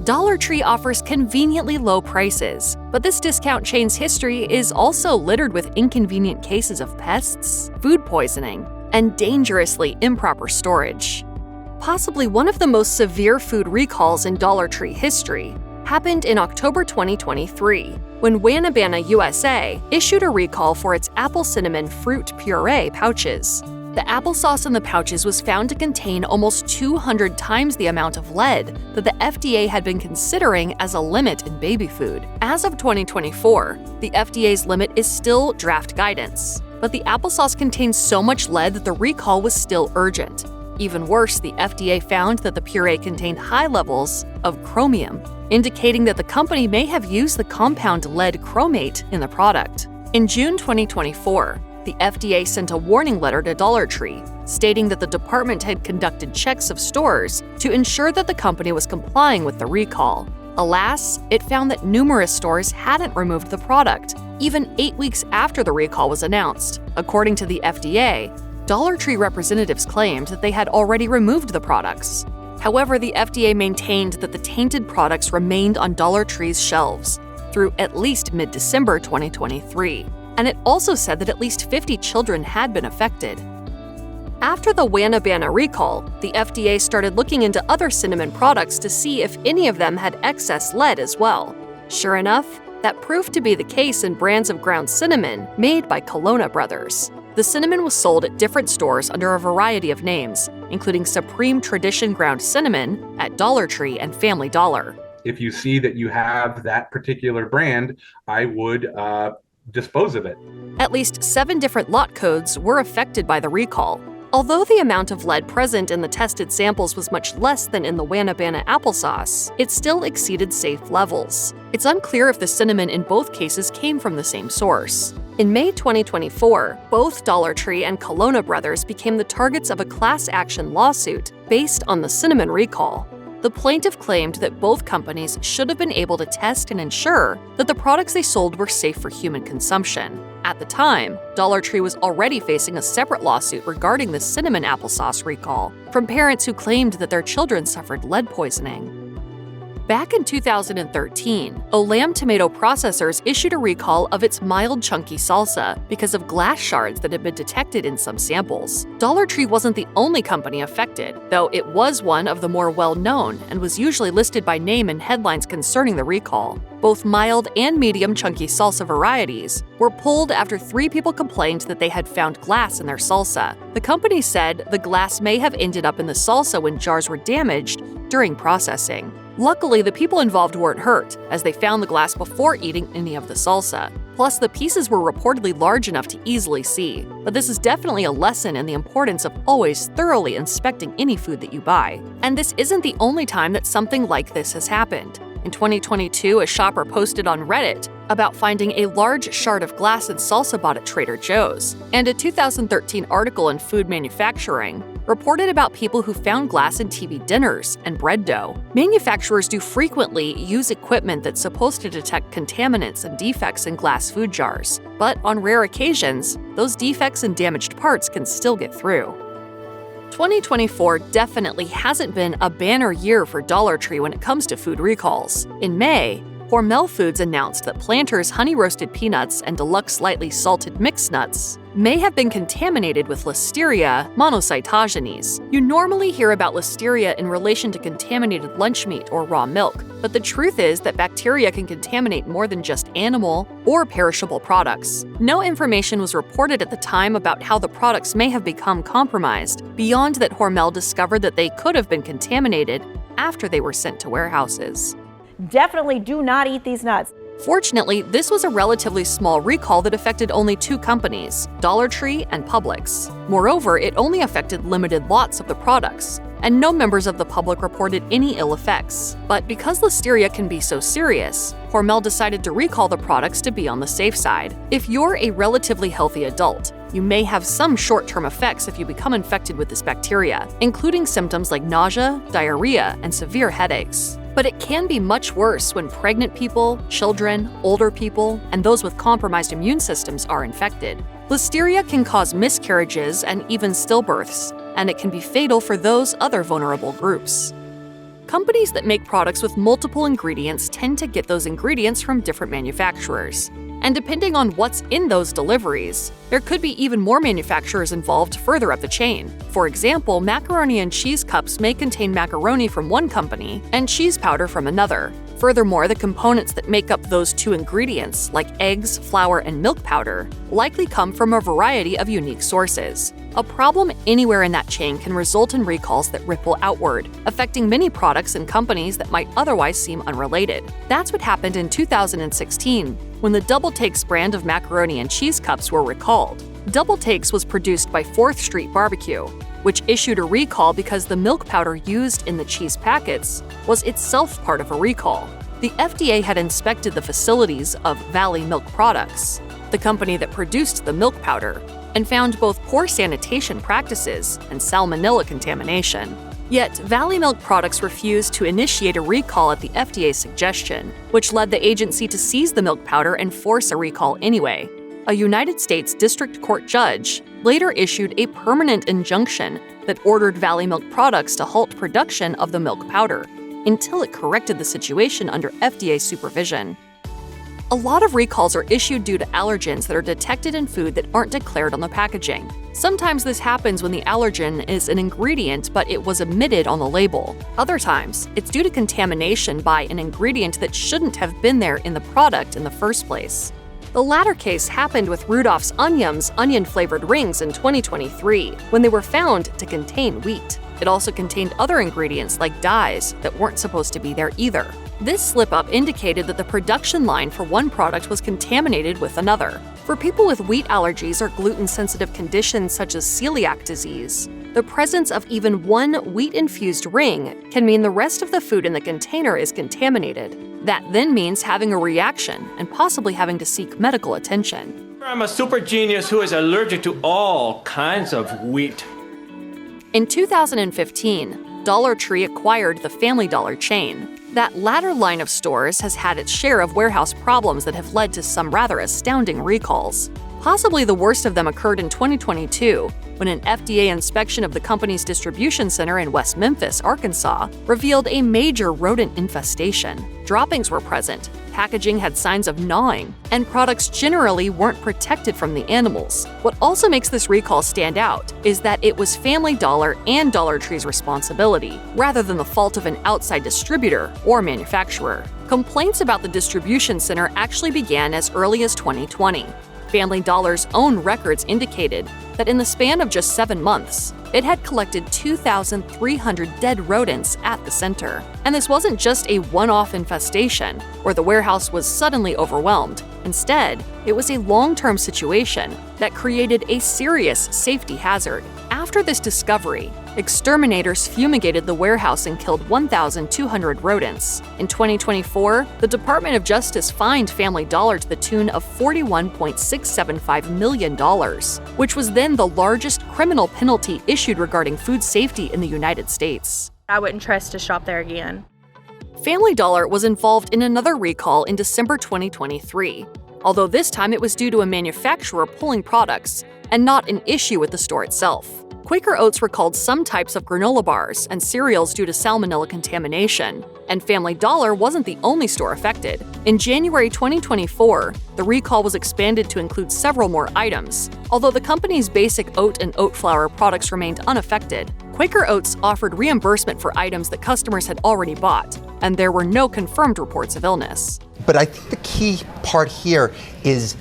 Dollar Tree offers conveniently low prices, but this discount chain's history is also littered with inconvenient cases of pests, food poisoning, and dangerously improper storage. Possibly one of the most severe food recalls in Dollar Tree history happened in October 2023, when WanaBana USA issued a recall for its apple cinnamon fruit puree pouches. The applesauce in the pouches was found to contain almost 200 times the amount of lead that the FDA had been considering as a limit in baby food. As of 2024, the FDA's limit is still draft guidance, but the applesauce contains so much lead that the recall was still urgent. Even worse, the FDA found that the puree contained high levels of chromium, indicating that the company may have used the compound lead chromate in the product. In June 2024, the FDA sent a warning letter to Dollar Tree, stating that the department had conducted checks of stores to ensure that the company was complying with the recall. Alas, it found that numerous stores hadn't removed the product, even 8 weeks after the recall was announced. According to the FDA, Dollar Tree representatives claimed that they had already removed the products. However, the FDA maintained that the tainted products remained on Dollar Tree's shelves through at least mid-December 2023. And it also said that at least 50 children had been affected. After the WanaBana recall, the FDA started looking into other cinnamon products to see if any of them had excess lead as well. Sure enough, that proved to be the case in brands of ground cinnamon made by Colonna Brothers. The cinnamon was sold at different stores under a variety of names, including Supreme Tradition Ground Cinnamon at Dollar Tree and Family Dollar. If you see that you have that particular brand, I would dispose of it. At least 7 different lot codes were affected by the recall. Although the amount of lead present in the tested samples was much less than in the WanaBana applesauce, it still exceeded safe levels. It's unclear if the cinnamon in both cases came from the same source. In May 2024, both Dollar Tree and Colonna Brothers became the targets of a class action lawsuit based on the cinnamon recall. The plaintiff claimed that both companies should have been able to test and ensure that the products they sold were safe for human consumption. At the time, Dollar Tree was already facing a separate lawsuit regarding the cinnamon applesauce recall from parents who claimed that their children suffered lead poisoning. Back in 2013, Olam tomato processors issued a recall of its mild chunky salsa because of glass shards that had been detected in some samples. Dollar Tree wasn't the only company affected, though it was one of the more well-known and was usually listed by name in headlines concerning the recall. Both mild and medium chunky salsa varieties were pulled after 3 people complained that they had found glass in their salsa. The company said the glass may have ended up in the salsa when jars were damaged during processing. Luckily, the people involved weren't hurt, as they found the glass before eating any of the salsa. Plus, the pieces were reportedly large enough to easily see. But this is definitely a lesson in the importance of always thoroughly inspecting any food that you buy. And this isn't the only time that something like this has happened. In 2022, a shopper posted on Reddit about finding a large shard of glass in salsa bought at Trader Joe's, and a 2013 article in Food Manufacturing reported about people who found glass in TV dinners and bread dough. Manufacturers do frequently use equipment that's supposed to detect contaminants and defects in glass food jars, but on rare occasions, those defects and damaged parts can still get through. 2024 definitely hasn't been a banner year for Dollar Tree when it comes to food recalls. In May, Hormel Foods announced that Planters honey-roasted peanuts and Deluxe lightly salted mixed nuts may have been contaminated with Listeria monocytogenes. You normally hear about Listeria in relation to contaminated lunch meat or raw milk, but the truth is that bacteria can contaminate more than just animal or perishable products. No information was reported at the time about how the products may have become compromised, beyond that Hormel discovered that they could have been contaminated after they were sent to warehouses. Definitely do not eat these nuts. Fortunately, this was a relatively small recall that affected only 2 companies, Dollar Tree and Publix. Moreover, it only affected limited lots of the products, and no members of the public reported any ill effects. But because Listeria can be so serious, Hormel decided to recall the products to be on the safe side. If you're a relatively healthy adult, you may have some short-term effects if you become infected with this bacteria, including symptoms like nausea, diarrhea, and severe headaches. But it can be much worse when pregnant people, children, older people, and those with compromised immune systems are infected. Listeria can cause miscarriages and even stillbirths, and it can be fatal for those other vulnerable groups. Companies that make products with multiple ingredients tend to get those ingredients from different manufacturers. And depending on what's in those deliveries, there could be even more manufacturers involved further up the chain. For example, macaroni and cheese cups may contain macaroni from one company and cheese powder from another. Furthermore, the components that make up those two ingredients, like eggs, flour, and milk powder, likely come from a variety of unique sources. A problem anywhere in that chain can result in recalls that ripple outward, affecting many products and companies that might otherwise seem unrelated. That's what happened in 2016, when the Double Takes brand of macaroni and cheese cups were recalled. Double Takes was produced by 4th Street Barbecue, which issued a recall because the milk powder used in the cheese packets was itself part of a recall. The FDA had inspected the facilities of Valley Milk Products, the company that produced the milk powder, and found both poor sanitation practices and salmonella contamination. Yet, Valley Milk Products refused to initiate a recall at the FDA's suggestion, which led the agency to seize the milk powder and force a recall anyway. A United States District Court judge later issued a permanent injunction that ordered Valley Milk Products to halt production of the milk powder until it corrected the situation under FDA supervision. A lot of recalls are issued due to allergens that are detected in food that aren't declared on the packaging. Sometimes this happens when the allergen is an ingredient but it was omitted on the label. Other times, it's due to contamination by an ingredient that shouldn't have been there in the product in the first place. The latter case happened with Rudolph's OnYums onion-flavored rings in 2023, when they were found to contain wheat. It also contained other ingredients like dyes that weren't supposed to be there either. This slip-up indicated that the production line for one product was contaminated with another. For people with wheat allergies or gluten-sensitive conditions such as celiac disease, the presence of even one wheat-infused ring can mean the rest of the food in the container is contaminated. That then means having a reaction and possibly having to seek medical attention. I'm a super genius who is allergic to all kinds of wheat. In 2015, Dollar Tree acquired the Family Dollar chain. That latter line of stores has had its share of warehouse problems that have led to some rather astounding recalls. Possibly the worst of them occurred in 2022, when an FDA inspection of the company's distribution center in West Memphis, Arkansas, revealed a major rodent infestation. Droppings were present, packaging had signs of gnawing, and products generally weren't protected from the animals. What also makes this recall stand out is that it was Family Dollar and Dollar Tree's responsibility, rather than the fault of an outside distributor or manufacturer. Complaints about the distribution center actually began as early as 2020. Family Dollar's own records indicated that in the span of just 7 months, it had collected 2,300 dead rodents at the center. And this wasn't just a one-off infestation, where the warehouse was suddenly overwhelmed. Instead, it was a long-term situation that created a serious safety hazard. After this discovery, exterminators fumigated the warehouse and killed 1,200 rodents. In 2024, the Department of Justice fined Family Dollar to the tune of $41.675 million, which was then the largest criminal penalty issued regarding food safety in the United States. I wouldn't trust to shop there again. Family Dollar was involved in another recall in December 2023, although this time it was due to a manufacturer pulling products and not an issue with the store itself. Quaker Oats recalled some types of granola bars and cereals due to salmonella contamination, and Family Dollar wasn't the only store affected. In January 2024, the recall was expanded to include several more items. Although the company's basic oat and oat flour products remained unaffected, Quaker Oats offered reimbursement for items that customers had already bought, and there were no confirmed reports of illness. But I think the key part here is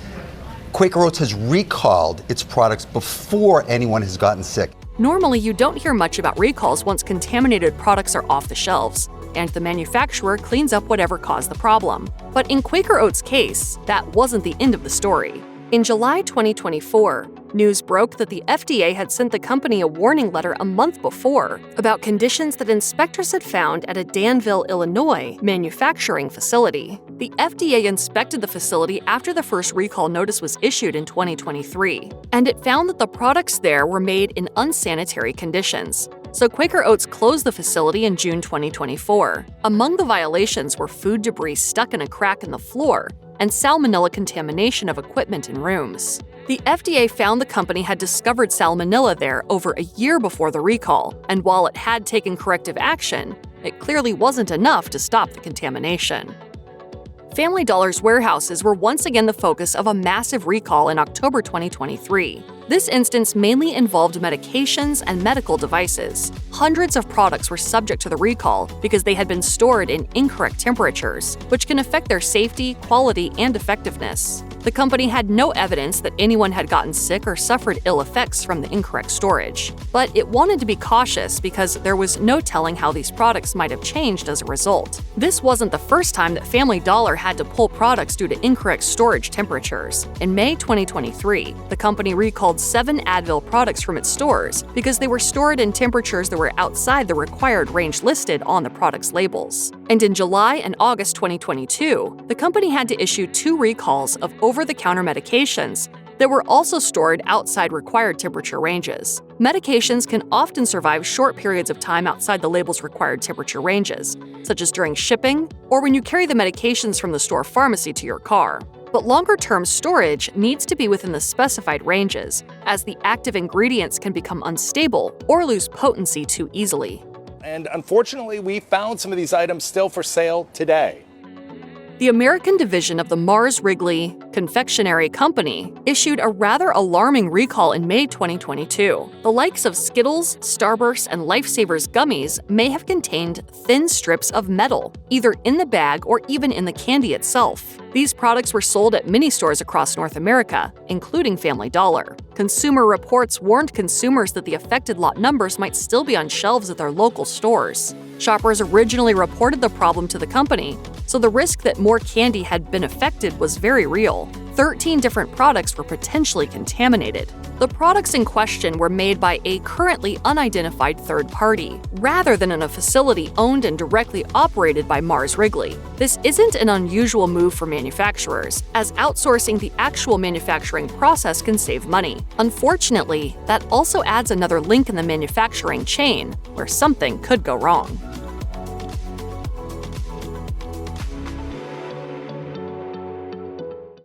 Quaker Oats has recalled its products before anyone has gotten sick. Normally, you don't hear much about recalls once contaminated products are off the shelves, and the manufacturer cleans up whatever caused the problem. But in Quaker Oats' case, that wasn't the end of the story. In July 2024, news broke that the FDA had sent the company a warning letter a month before about conditions that inspectors had found at a Danville, Illinois, manufacturing facility. The FDA inspected the facility after the first recall notice was issued in 2023, and it found that the products there were made in unsanitary conditions. So Quaker Oats closed the facility in June 2024. Among the violations were food debris stuck in a crack in the floor and salmonella contamination of equipment in rooms. The FDA found the company had discovered salmonella there over a year before the recall, and while it had taken corrective action, it clearly wasn't enough to stop the contamination. Family Dollar's warehouses were once again the focus of a massive recall in October 2023. This instance mainly involved medications and medical devices. Hundreds of products were subject to the recall because they had been stored in incorrect temperatures, which can affect their safety, quality, and effectiveness. The company had no evidence that anyone had gotten sick or suffered ill effects from the incorrect storage. But it wanted to be cautious because there was no telling how these products might have changed as a result. This wasn't the first time that Family Dollar had to pull products due to incorrect storage temperatures. In May 2023, the company recalled 7 Advil products from its stores because they were stored in temperatures that were outside the required range listed on the product's labels. And in July and August 2022, the company had to issue 2 recalls of over-the-counter medications that were also stored outside required temperature ranges. Medications can often survive short periods of time outside the label's required temperature ranges, such as during shipping or when you carry the medications from the store pharmacy to your car. But longer-term storage needs to be within the specified ranges, as the active ingredients can become unstable or lose potency too easily. And unfortunately, we found some of these items still for sale today. The American division of the Mars Wrigley Confectionery Company issued a rather alarming recall in May 2022. The likes of Skittles, Starburst, and Lifesavers gummies may have contained thin strips of metal, either in the bag or even in the candy itself. These products were sold at many stores across North America, including Family Dollar. Consumer Reports warned consumers that the affected lot numbers might still be on shelves at their local stores. Shoppers originally reported the problem to the company, so the risk that more candy had been affected was very real. 13 different products were potentially contaminated. The products in question were made by a currently unidentified third party, rather than in a facility owned and directly operated by Mars Wrigley. This isn't an unusual move for manufacturers, as outsourcing the actual manufacturing process can save money. Unfortunately, that also adds another link in the manufacturing chain where something could go wrong.